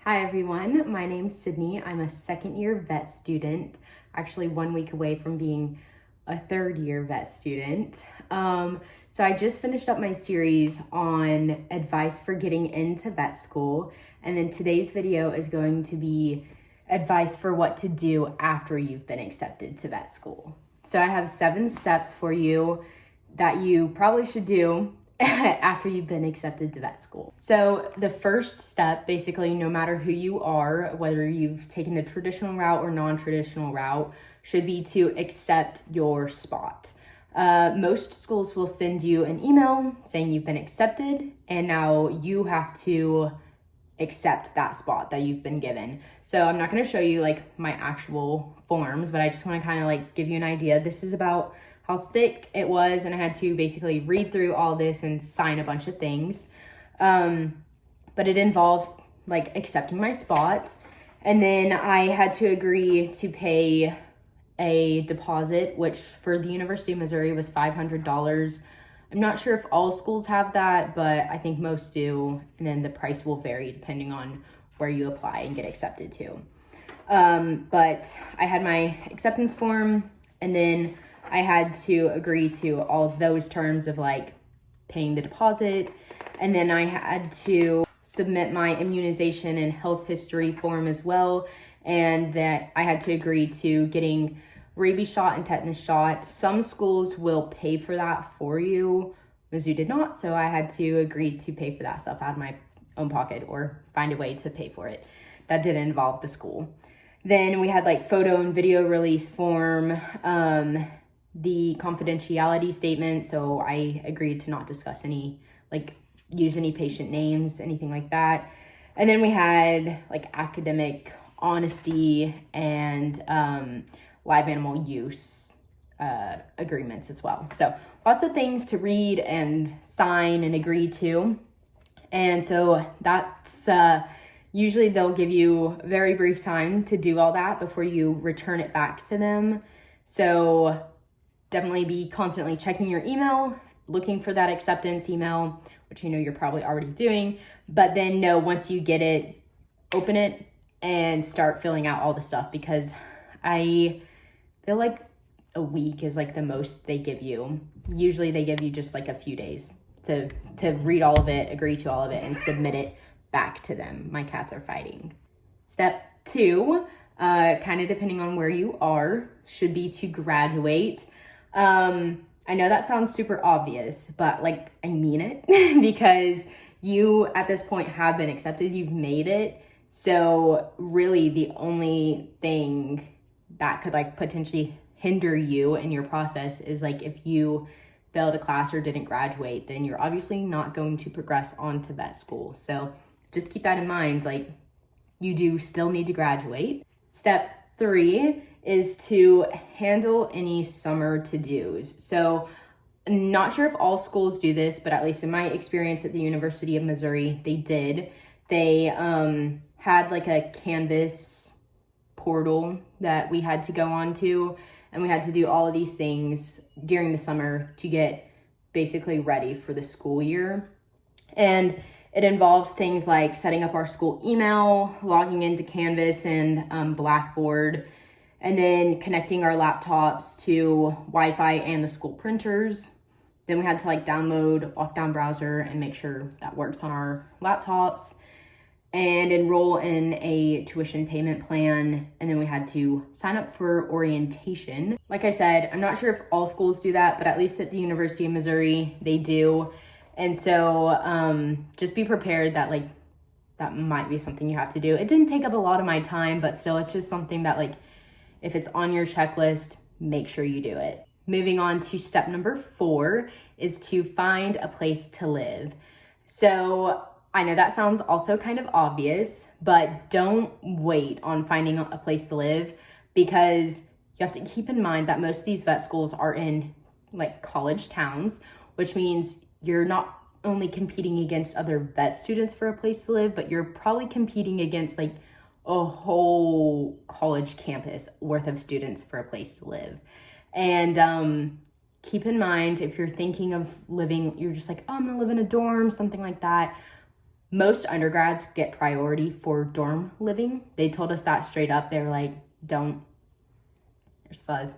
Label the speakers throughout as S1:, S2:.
S1: Hi everyone, my name's Sydney. I'm a second year vet student, actually 1 week away from being a third year vet student. So I just finished up my series on advice for getting into vet school, and then today's video is going to be advice for what to do after you've been accepted to vet school. So I have 7 steps for you that you probably should do after you've been accepted to vet school. So the first step, basically, no matter who you are, whether you've taken the traditional route or non-traditional route, should be to accept your spot. Most schools will send you an email saying you've been accepted, and now you have to accept that spot that you've been given. So I'm not going to show you like my actual forms, but I just want to kind of like give you an idea. This is about how thick it was, and I had to basically read through all this and sign a bunch of things. But it involved like accepting my spot, and then I had to agree to pay a deposit, which for the University of Missouri was $500. I'm not sure if all schools have that, but I think most do, and then the price will vary depending on where you apply and get accepted to. But I had my acceptance form, and then I had to agree to all of those terms of like paying the deposit, and then I had to submit my immunization and health history form as well, and that I had to agree to getting rabies shot and tetanus shot. Some schools will pay for that for you. Mizzou did not, so I had to agree to pay for that stuff out of my own pocket or find a way to pay for it. That didn't involve the school. Then we had like photo and video release form, the confidentiality statement. So I agreed to not discuss any, like use any patient names, anything like that. And then we had like academic honesty and live animal use agreements as well. So lots of things to read and sign and agree to. And so that's usually they'll give you a very brief time to do all that before you return it back to them. So definitely be constantly checking your email, looking for that acceptance email, which you know you're probably already doing, but then know once you get it, open it and start filling out all the stuff, because I feel like a week is like the most they give you. Usually they give you just like a few days to read all of it, agree to all of it, and submit it back to them. My cats are fighting. Step 2, kind of depending on where you are, should be to graduate. I know that sounds super obvious, but like I mean it because you at this point have been accepted, you've made it. So really the only thing that could like potentially hinder you in your process is like if you failed a class or didn't graduate, then you're obviously not going to progress on to vet school. So just keep that in mind, like you do still need to graduate. Step 3 is to handle any summer to-dos. So I'm not sure if all schools do this, but at least in my experience at the University of Missouri, they did. They had like a Canvas portal that we had to go on to, and we had to do all of these things during the summer to get basically ready for the school year. And it involves things like setting up our school email, logging into Canvas and Blackboard, and then connecting our laptops to Wi-Fi and the school printers. Then we had to like download Lockdown Browser and make sure that works on our laptops, and enroll in a tuition payment plan. And then we had to sign up for orientation. Like I said, I'm not sure if all schools do that, but at least at the University of Missouri, they do. And so just be prepared that like that might be something you have to do. It didn't take up a lot of my time, but still it's just something that like if it's on your checklist, make sure you do it. Moving on to step number 4 is to find a place to live. So I know that sounds also kind of obvious, but don't wait on finding a place to live, because you have to keep in mind that most of these vet schools are in like college towns, which means you're not only competing against other vet students for a place to live, but you're probably competing against like a whole college campus worth of students for a place to live. And keep in mind, if you're thinking of living, you're just like, oh, I'm gonna live in a dorm, something like that. most undergrads get priority for dorm living. They told us that straight up. They were like, don't, there's fuzz.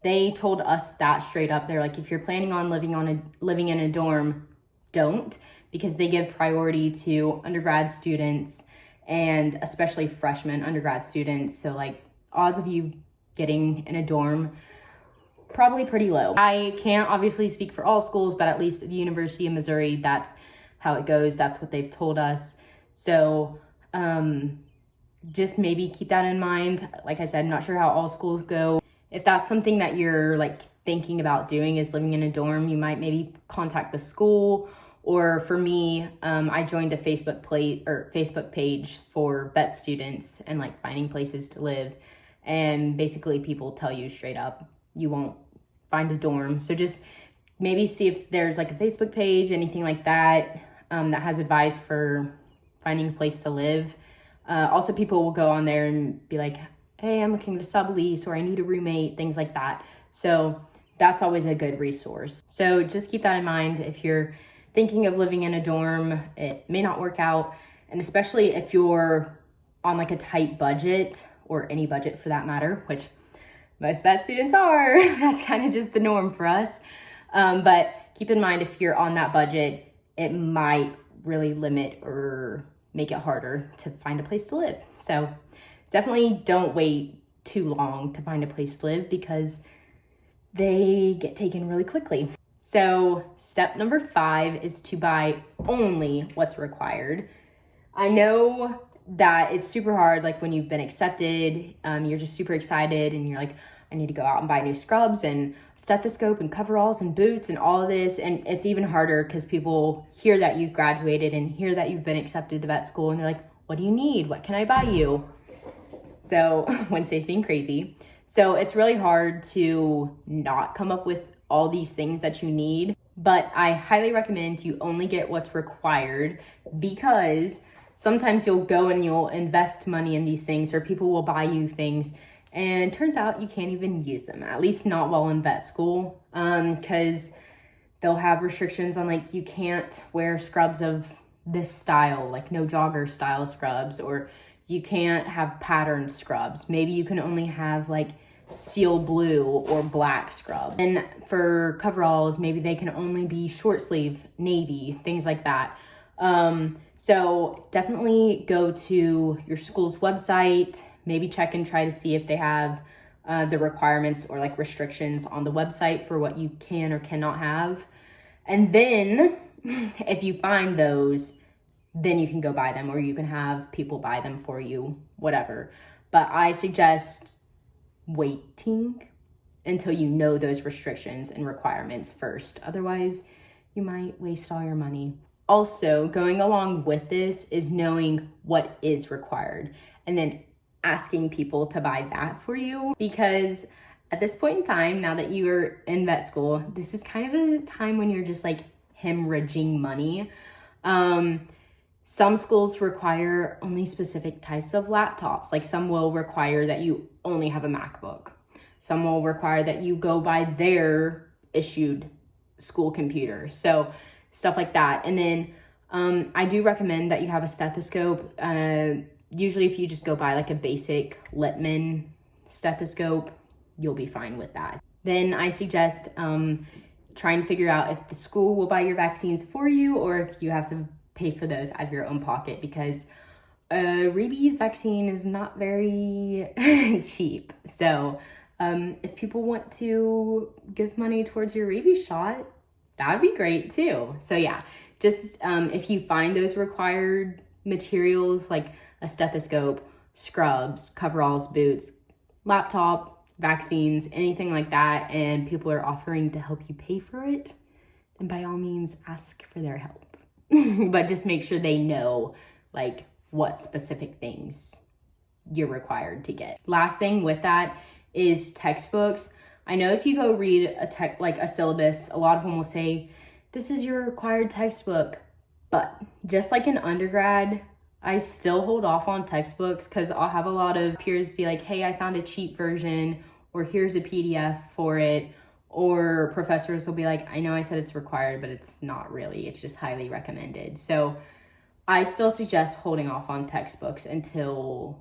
S1: They told us that straight up. They're like, if you're planning on living in a dorm, don't, because they give priority to undergrad students and especially freshman undergrad students. So like odds of you getting in a dorm, probably pretty low. I can't obviously speak for all schools, but at least at the University of Missouri, that's how it goes. That's what they've told us. So just maybe keep that in mind. Like I said, I'm not sure how all schools go. If that's something that you're like thinking about doing, is living in a dorm, you might maybe contact the school. Or for me, I joined a Facebook page for vet students and like finding places to live. And basically people tell you straight up, you won't find a dorm. So just maybe see if there's like a Facebook page, anything like that, that has advice for finding a place to live. Also, people will go on there and be like, hey, I'm looking to sublease, or I need a roommate, things like that. So that's always a good resource. So just keep that in mind. If you're thinking of living in a dorm, it may not work out. And especially if you're on like a tight budget, or any budget for that matter, which most vet students are. That's kind of just the norm for us. But keep in mind, if you're on that budget, it might really limit or make it harder to find a place to live. So definitely don't wait too long to find a place to live, because they get taken really quickly. So step number 5 is to buy only what's required. I know that it's super hard, like when you've been accepted, you're just super excited and you're like, I need to go out and buy new scrubs and stethoscope and coveralls and boots and all of this. And it's even harder because people hear that you've graduated and hear that you've been accepted to vet school, and they're like, what do you need? What can I buy you? So Wednesday's being crazy. So it's really hard to not come up with all these things that you need, but I highly recommend you only get what's required, because sometimes you'll go and you'll invest money in these things, or people will buy you things, and turns out you can't even use them, at least not while in vet school, because they'll have restrictions on like, you can't wear scrubs of this style, like no jogger style scrubs, or you can't have patterned scrubs. Maybe you can only have like seal blue or black scrub. And for coveralls, maybe they can only be short sleeve, navy, things like that. So definitely go to your school's website, maybe check and try to see if they have the requirements or like restrictions on the website for what you can or cannot have. And then if you find those, then you can go buy them, or you can have people buy them for you, whatever. But I suggest waiting until you know those restrictions and requirements first. Otherwise, you might waste all your money. Also, going along with this is knowing what is required and then asking people to buy that for you, because at this point in time, now that you're in vet school, this is kind of a time when you're just like hemorrhaging money. Some schools require only specific types of laptops. Like some will require that you only have a MacBook. Some will require that you go by their issued school computer. So stuff like that. And then I do recommend that you have a stethoscope. Usually if you just go buy like a basic Littmann stethoscope, you'll be fine with that. Then I suggest trying to figure out if the school will buy your vaccines for you, or if you have to pay for those out of your own pocket, because rabies vaccine is not very cheap. So if people want to give money towards your rabies shot, that would be great too. So yeah, just if you find those required materials like a stethoscope, scrubs, coveralls, boots, laptop, vaccines, anything like that, and people are offering to help you pay for it, then by all means ask for their help. But just make sure they know like what specific things you're required to get. Last thing with that is textbooks. I know if you go read a syllabus, a lot of them will say, this is your required textbook. But just like an undergrad, I still hold off on textbooks, because I'll have a lot of peers be like, hey, I found a cheap version, or here's a PDF for it. Or professors will be like, I know I said it's required, but it's not really, it's just highly recommended. So I still suggest holding off on textbooks until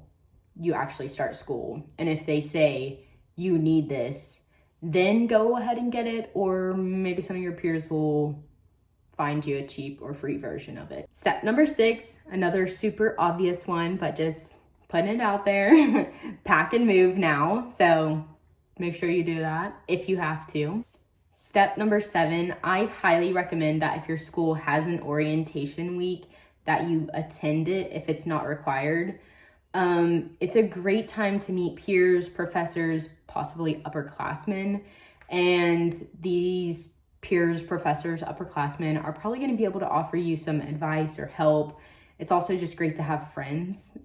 S1: you actually start school. And if they say you need this, then go ahead and get it, or maybe some of your peers will find you a cheap or free version of it. Step number 6, another super obvious one, but just putting it out there. Pack and move now. So make sure you do that if you have to. Step number 7, I highly recommend that if your school has an orientation week, that you attend it if it's not required. It's a great time to meet peers, professors, possibly upperclassmen, and these peers, professors, upperclassmen are probably going to be able to offer you some advice or help. It's also just great to have friends.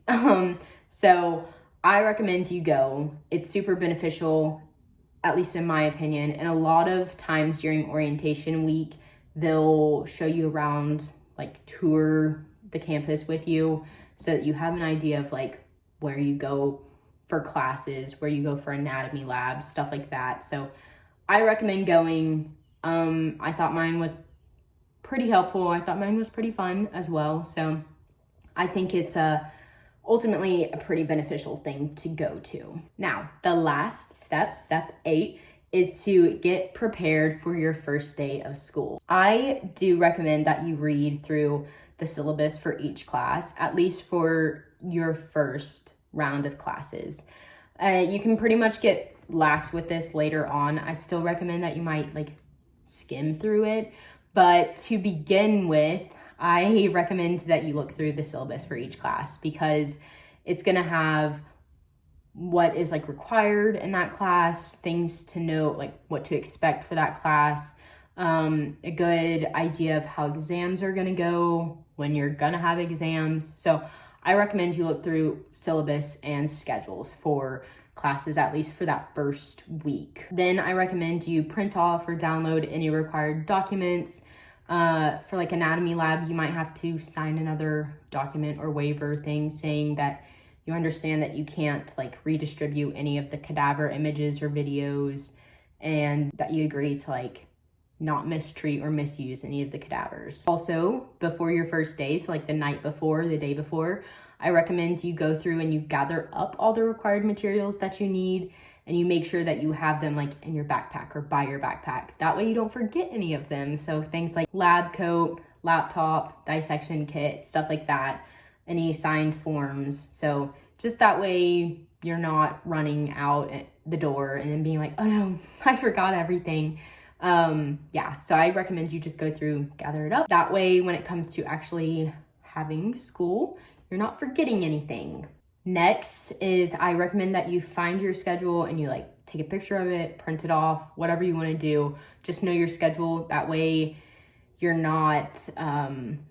S1: So I recommend you go. It's super beneficial, at least in my opinion. And a lot of times during orientation week, they'll show you around, like tour the campus with you so that you have an idea of like where you go for classes, where you go for anatomy labs, stuff like that. So I recommend going. I thought mine was pretty helpful. I thought mine was pretty fun as well. So I think it's ultimately a pretty beneficial thing to go to. Now, the last step, step 8, is to get prepared for your first day of school. I do recommend that you read through the syllabus for each class, at least for your first round of classes. You can pretty much get lax with this later on. I still recommend that you might like skim through it, but to begin with, I recommend that you look through the syllabus for each class, because it's gonna have what is like required in that class, things to note, like what to expect for that class, a good idea of how exams are gonna go, when you're gonna have exams. So I recommend you look through syllabus and schedules for classes, at least for that first week. Then I recommend you print off or download any required documents. For like anatomy lab, you might have to sign another document or waiver thing saying that you understand that you can't like redistribute any of the cadaver images or videos, and that you agree to like not mistreat or misuse any of the cadavers. Also, before your first day, so like the night before, the day before, I recommend you go through and you gather up all the required materials that you need, and you make sure that you have them like in your backpack or by your backpack. That way you don't forget any of them. So things like lab coat, laptop, dissection kit, stuff like that, any signed forms. So just that way you're not running out at the door and then being like, oh no, I forgot everything. Yeah, so I recommend you just go through, gather it up. That way when it comes to actually having school, you're not forgetting anything. Next is I recommend that you find your schedule and you like take a picture of it, print it off, whatever you want to do. Just know your schedule. That way you're not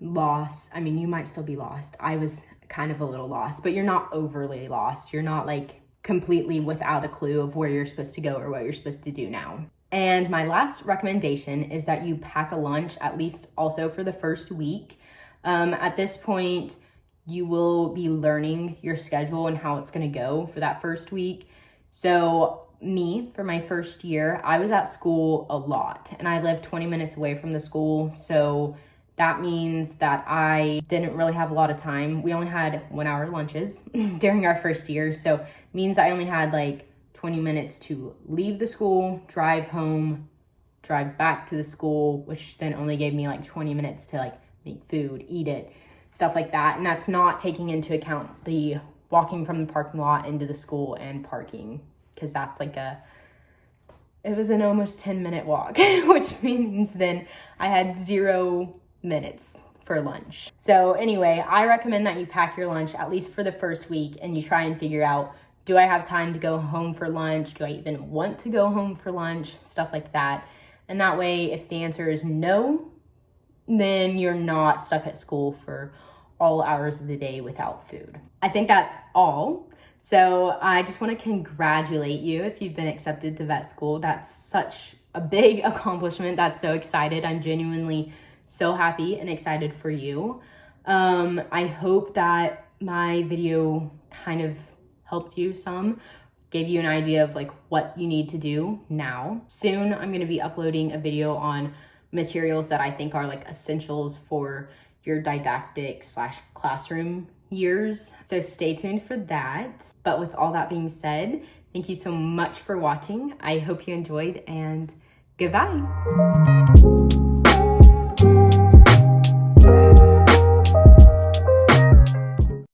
S1: lost. I mean, you might still be lost. I was kind of a little lost, but you're not overly lost. You're not like completely without a clue of where you're supposed to go or what you're supposed to do now. And my last recommendation is that you pack a lunch, at least also for the first week. At this point, you will be learning your schedule and how it's going to go for that first week. So me, for my first year, I was at school a lot and I lived 20 minutes away from the school. So that means that I didn't really have a lot of time. We only had 1-hour lunches during our first year. So it means I only had like 20 minutes to leave the school, drive home, drive back to the school, which then only gave me like 20 minutes to like make food, eat it, stuff like that. And that's not taking into account the walking from the parking lot into the school and parking, because that's like it was an almost 10-minute walk, which means then I had 0 minutes for lunch. So anyway, I recommend that you pack your lunch at least for the first week and you try and figure out, do I have time to go home for lunch? Do I even want to go home for lunch? Stuff like that. And that way, if the answer is no, then you're not stuck at school for all hours of the day without food. I think that's all. So I just want to congratulate you if you've been accepted to vet school. That's such a big accomplishment. That's so excited. I'm genuinely so happy and excited for you. I hope that my video kind of helped you some, gave you an idea of like what you need to do now. Soon I'm going to be uploading a video on materials that I think are like essentials for your didactic slash classroom years. So stay tuned for that. But with all that being said, thank you so much for watching. I hope you enjoyed, and goodbye.